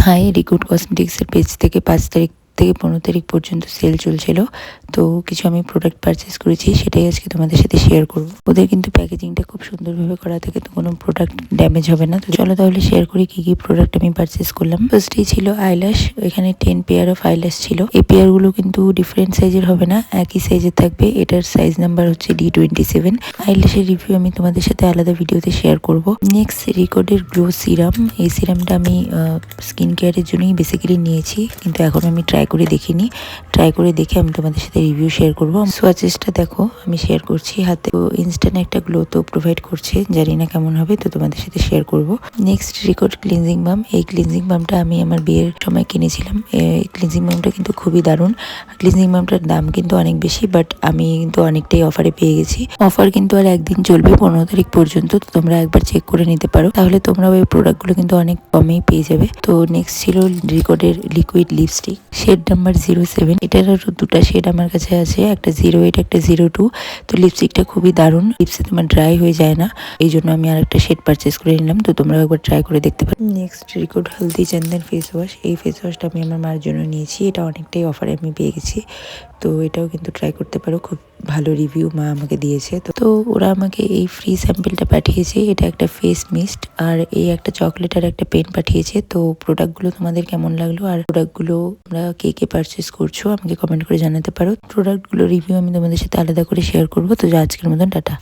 High রিকুড কসমেটিক্সের page থেকে 5 তারিখ থেকে 15 তারিখ পর্যন্ত সেল চলছিল। তো কিছু আমি প্রোডাক্ট পারচেস করেছি, সেটাই আজকে তোমাদের সাথে শেয়ার করব। ওদের কিন্তু প্যাকেজিংটা খুব সুন্দরভাবে করা থাকে, তো কোনো প্রোডাক্ট ড্যামেজ হবে না। তো চলো তাহলে শেয়ার করি কি কি প্রোডাক্ট আমি পারচেস করলাম। ফার্স্টেই ছিল আইল্যাশ। এখানে 10 পেয়ার অফ আইল্যাশ ছিল। এই পেয়ারগুলো কিন্তু ডিফারেন্ট সাইজের হবে না, একই সাইজের থাকবে। এটার সাইজ নাম্বার হচ্ছে D27। আইল্যাশের রিভিউ আমি তোমাদের সাথে আলাদা ভিডিওতে শেয়ার করব। নেক্সট রিকোডের গ্লো সিরাম। এই সিরামটা আমি স্কিন কেয়ারের জন্যই বেসিক্যালি নিয়েছি, কিন্তু এখন আমি ট্রাই করে দেখিনি। ট্রাই করে দেখে আমি তোমাদের সাথে রিভিউ শেয়ার করবো। সোয়াচেসটা দেখো আমি শেয়ার করছি হাতে, ইনস্ট্যান্ট একটা গ্লো তো প্রোভাইড করছে, জানি না কেমন হবে, তো তোমাদের সাথে শেয়ার করব। নেক্সট রিকোড ক্লিনজিং বাম। এই ক্লিনজিং বামটা আমি আমার বিয়ের সময় কিনেছিলাম। এই ক্লিনজিং বামটা কিন্তু খুবই দারুণ। ক্লিনজিং বামটার দাম কিন্তু অনেক বেশি, বাট আমি কিন্তু অনেকটাই অফারে পেয়ে গেছি। অফার কিন্তু আর একদিন চলবে, 15 তারিখ পর্যন্ত। তো তোমরা একবার চেক করে নিতে পারো, তাহলে তোমরা ওই প্রোডাক্টগুলো কিন্তু অনেক কমেই পেয়ে যাবে। তো নেক্সট ছিল রিকোডের লিকুইড লিপস্টিক, শেড নাম্বার 07। এটার আরো দুটা শেড আমার কাছে আছে, একটা 08, একটা 02। তো লিপস্টিকটা খুবই দারুণ, লিপসে তোমার ড্রাই হয়ে যায় না, এই জন্য আমি আরেকটা শেড পারচেস করে নিলাম। তো তোমরা একবার ট্রাই করে দেখতে পারো। নেক্সট রিকোড হলদি চন্দন ফেস ওয়াশ। এই ফেস ওয়াশটা আমি আমার মার জন্য নিয়েছি, এটা অনেকটাই অফারে আমি পেয়ে গেছি। তো এটাও কিন্তু ট্রাই করতে পারো, খুব ভালো রিভিউ মা আমাকে দিয়েছে। তো ওরা আমাকে এই ফ্রি স্যাম্পেলটা পাঠিয়েছে, এটা একটা ফেস মিস্ট, আর এই একটা চকলেট আর একটা পেন পাঠিয়েছে। তো প্রোডাক্টগুলো তোমাদের কেমন লাগলো, আর প্রোডাক্টগুলো তোমরা কে কে পারচেস করছো আমাকে কমেন্ট করে জানাতে পারো। প্রোডাক্টগুলো রিভিউ আমি তোমাদের সাথে আলাদা করে শেয়ার করবো। তো আজকের মতন টাটা।